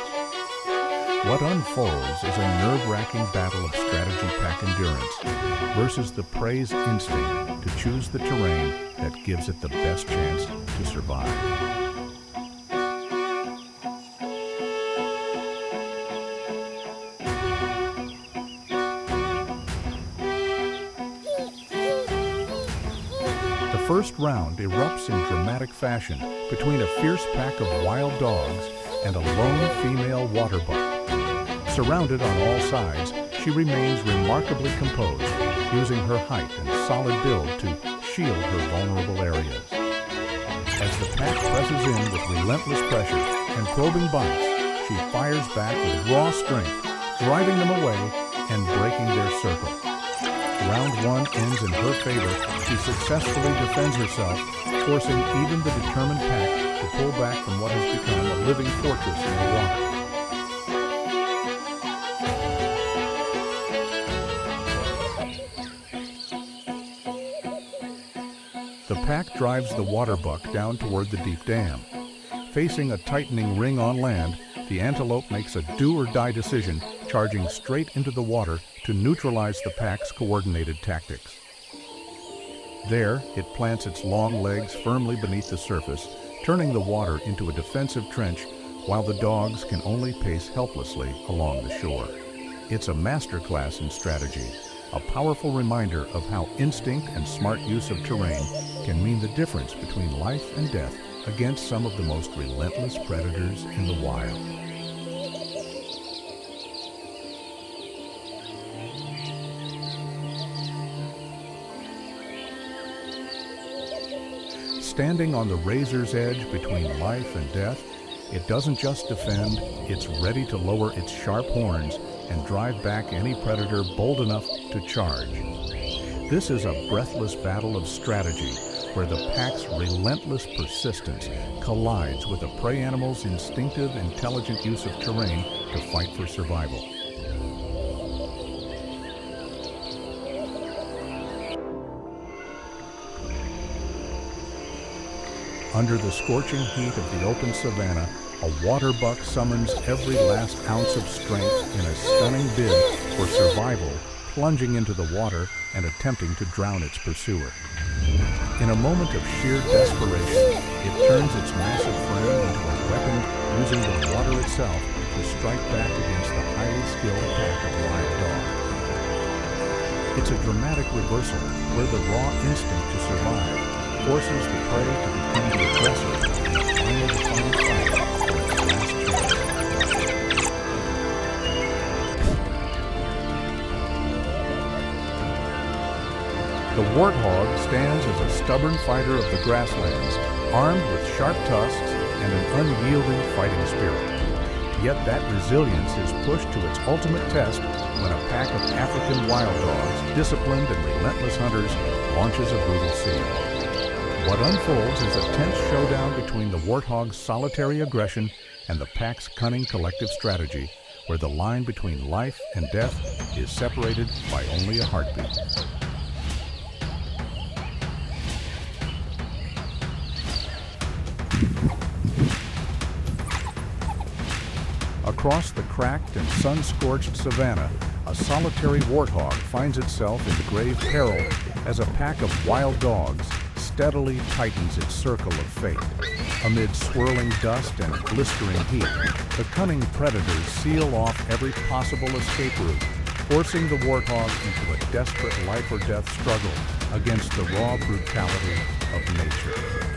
What unfolds is a nerve-wracking battle of strategy pack endurance versus the prey's instinct to choose the terrain that gives it the best chance to survive. The first round erupts in dramatic fashion between a fierce pack of wild dogs and a lone female waterbuck. Surrounded on all sides, she remains remarkably composed, using her height and solid build to shield her vulnerable areas. As the pack presses in with relentless pressure and probing bites, she fires back with raw strength, driving them away and breaking their circle. Round 1 ends in her favor. She successfully defends herself, forcing even the determined pack to pull back from what has become a living fortress in the water. The pack drives the waterbuck down toward the deep dam. Facing a tightening ring on land, the antelope makes a do-or-die decision, charging straight into the water to neutralize the pack's coordinated tactics. There, it plants its long legs firmly beneath the surface, turning the water into a defensive trench, while the dogs can only pace helplessly along the shore. It's a masterclass in strategy, a powerful reminder of how instinct and smart use of terrain can mean the difference between life and death against some of the most relentless predators in the wild. Standing on the razor's edge between life and death, it doesn't just defend, it's ready to lower its sharp horns and drive back any predator bold enough to charge. This is a breathless battle of strategy where the pack's relentless persistence collides with a prey animal's instinctive, intelligent use of terrain to fight for survival. Under the scorching heat of the open savanna, a waterbuck summons every last ounce of strength in a stunning bid for survival, plunging into the water and attempting to drown its pursuer. In a moment of sheer desperation, it turns its massive frame into a weapon, using the water itself to strike back against the highly skilled pack of wild dogs. It's a dramatic reversal where the raw instinct to survive forces the prey to become the aggressor in the final defiant fight for its last chance. The warthog stands as a stubborn fighter of the grasslands, armed with sharp tusks and an unyielding fighting spirit. Yet that resilience is pushed to its ultimate test when a pack of African wild dogs, disciplined and relentless hunters, launches a brutal siege. What unfolds is a tense showdown between the warthog's solitary aggression and the pack's cunning collective strategy, where the line between life and death is separated by only a heartbeat. Across the cracked and sun-scorched savannah, a solitary warthog finds itself in grave peril as a pack of wild dogs steadily tightens its circle of fate. Amid swirling dust and blistering heat, the cunning predators seal off every possible escape route, forcing the warthog into a desperate life-or-death struggle against the raw brutality of nature.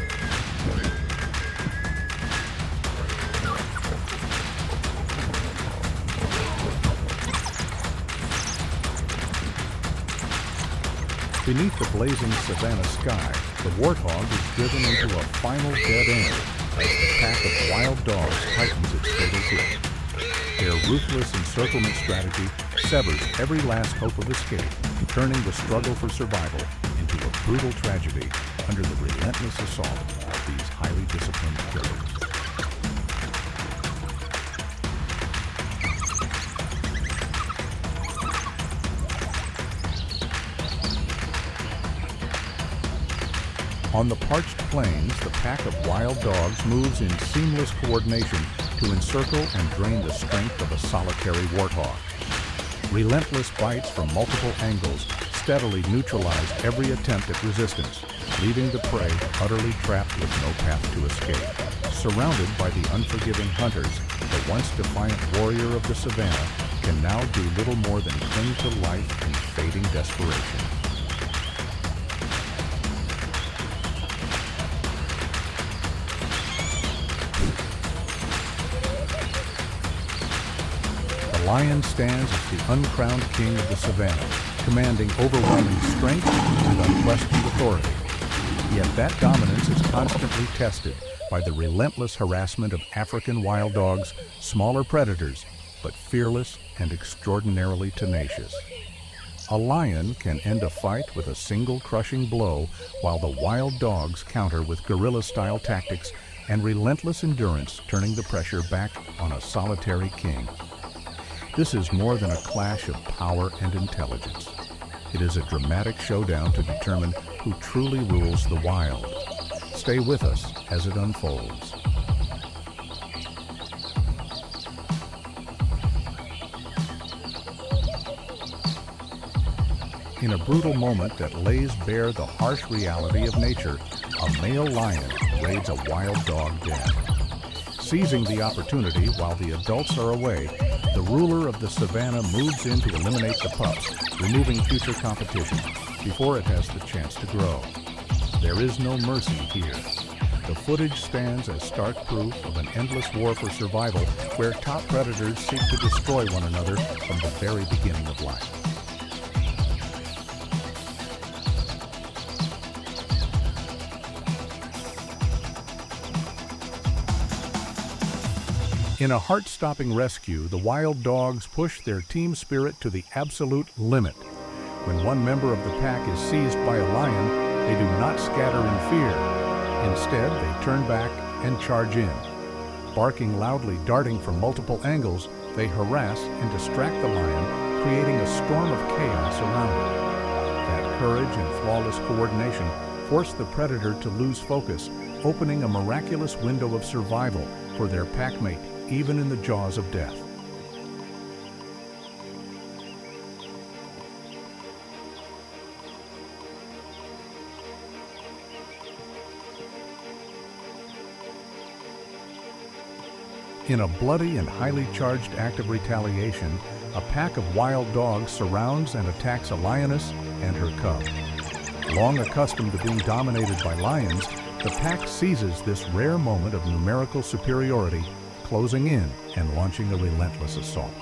Beneath the blazing savannah sky, the warthog is driven into a final dead end as the pack of wild dogs tightens its fatal grip. Their ruthless encirclement strategy severs every last hope of escape, turning the struggle for survival into a brutal tragedy under the relentless assault of these highly disciplined killers. On the parched plains, the pack of wild dogs moves in seamless coordination to encircle and drain the strength of a solitary warthog. Relentless bites from multiple angles steadily neutralize every attempt at resistance, leaving the prey utterly trapped with no path to escape. Surrounded by the unforgiving hunters, the once defiant warrior of the savannah can now do little more than cling to life in fading desperation. The lion stands as the uncrowned king of the savannah, commanding overwhelming strength and unquestioned authority. Yet that dominance is constantly tested by the relentless harassment of African wild dogs, smaller predators, but fearless and extraordinarily tenacious. A lion can end a fight with a single crushing blow, while the wild dogs counter with guerrilla-style tactics and relentless endurance, turning the pressure back on a solitary king. This is more than a clash of power and intelligence. It is a dramatic showdown to determine who truly rules the wild. Stay with us as it unfolds. In a brutal moment that lays bare the harsh reality of nature, a male lion raids a wild dog den. Seizing the opportunity while the adults are away, the ruler of the savannah moves in to eliminate the pups, removing future competition before it has the chance to grow. There is no mercy here. The footage stands as stark proof of an endless war for survival, where top predators seek to destroy one another from the very beginning of life. In a heart-stopping rescue, the wild dogs push their team spirit to the absolute limit. When one member of the pack is seized by a lion, they do not scatter in fear. Instead, they turn back and charge in. Barking loudly, darting from multiple angles, they harass and distract the lion, creating a storm of chaos around it. That courage and flawless coordination force the predator to lose focus, opening a miraculous window of survival for their packmate, even in the jaws of death. In a bloody and highly charged act of retaliation, a pack of wild dogs surrounds and attacks a lioness and her cub. Long accustomed to being dominated by lions, the pack seizes this rare moment of numerical superiority, closing in and launching a relentless assault.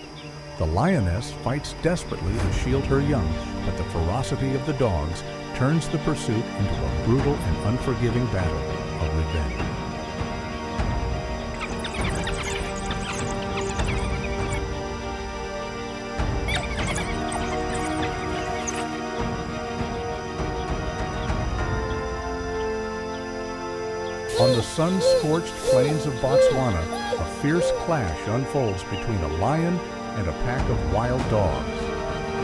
The lioness fights desperately to shield her young, but the ferocity of the dogs turns the pursuit into a brutal and unforgiving battle of revenge. On the sun-scorched plains of Botswana, a fierce clash unfolds between a lion and a pack of wild dogs.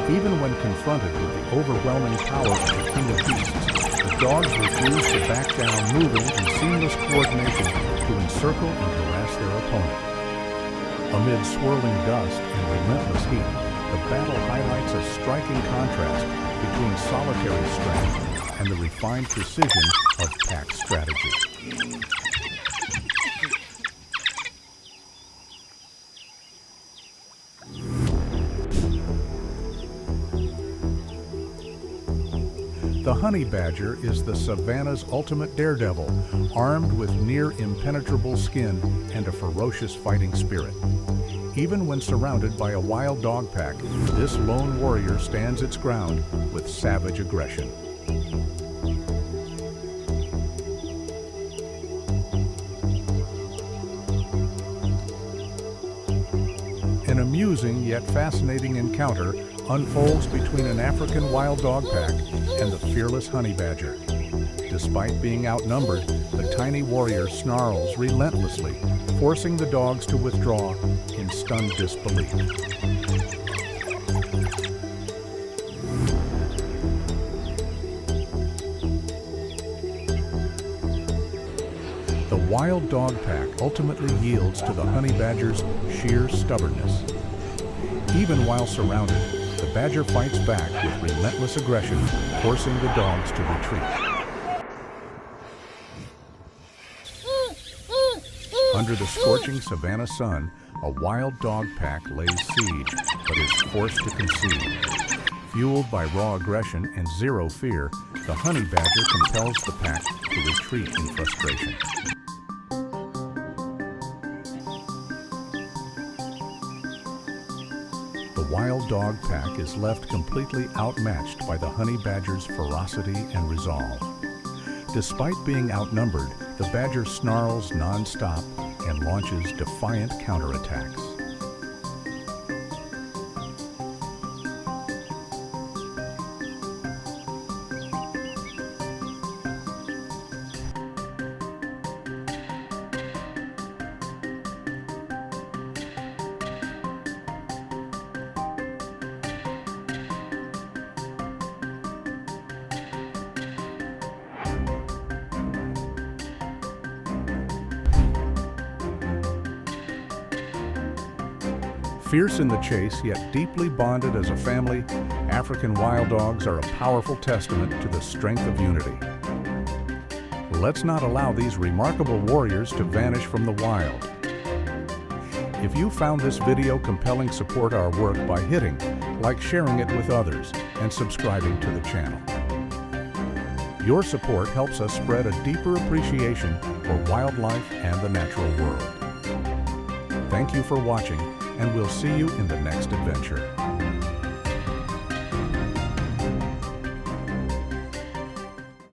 Even when confronted with the overwhelming power of the king of beasts, the dogs refuse to back down, moving in seamless coordination to encircle and harass their opponent. Amid swirling dust and relentless heat, the battle highlights a striking contrast between solitary strength and the refined precision of pack strategy. The honey badger is the savannah's ultimate daredevil, armed with near impenetrable skin and a ferocious fighting spirit. Even when surrounded by a wild dog pack, this lone warrior stands its ground with savage aggression. An amusing yet fascinating encounter unfolds between an African wild dog pack and the fearless honey badger. Despite being outnumbered, the tiny warrior snarls relentlessly, forcing the dogs to withdraw in stunned disbelief. The wild dog pack ultimately yields to the honey badger's sheer stubbornness. Even while surrounded, the badger fights back with relentless aggression, forcing the dogs to retreat. Under the scorching savannah sun, a wild dog pack lays siege, but is forced to concede. Fueled by raw aggression and zero fear, the honey badger compels the pack to retreat in frustration. The wild dog pack is left completely outmatched by the honey badger's ferocity and resolve. Despite being outnumbered, the badger snarls non-stop and launches defiant counterattacks. Fierce in the chase, yet deeply bonded as a family, African wild dogs are a powerful testament to the strength of unity. Let's not allow these remarkable warriors to vanish from the wild. If you found this video compelling, support our work by hitting like, sharing it with others, and subscribing to the channel. Your support helps us spread a deeper appreciation for wildlife and the natural world. Thank you for watching, and we'll see you in the next adventure.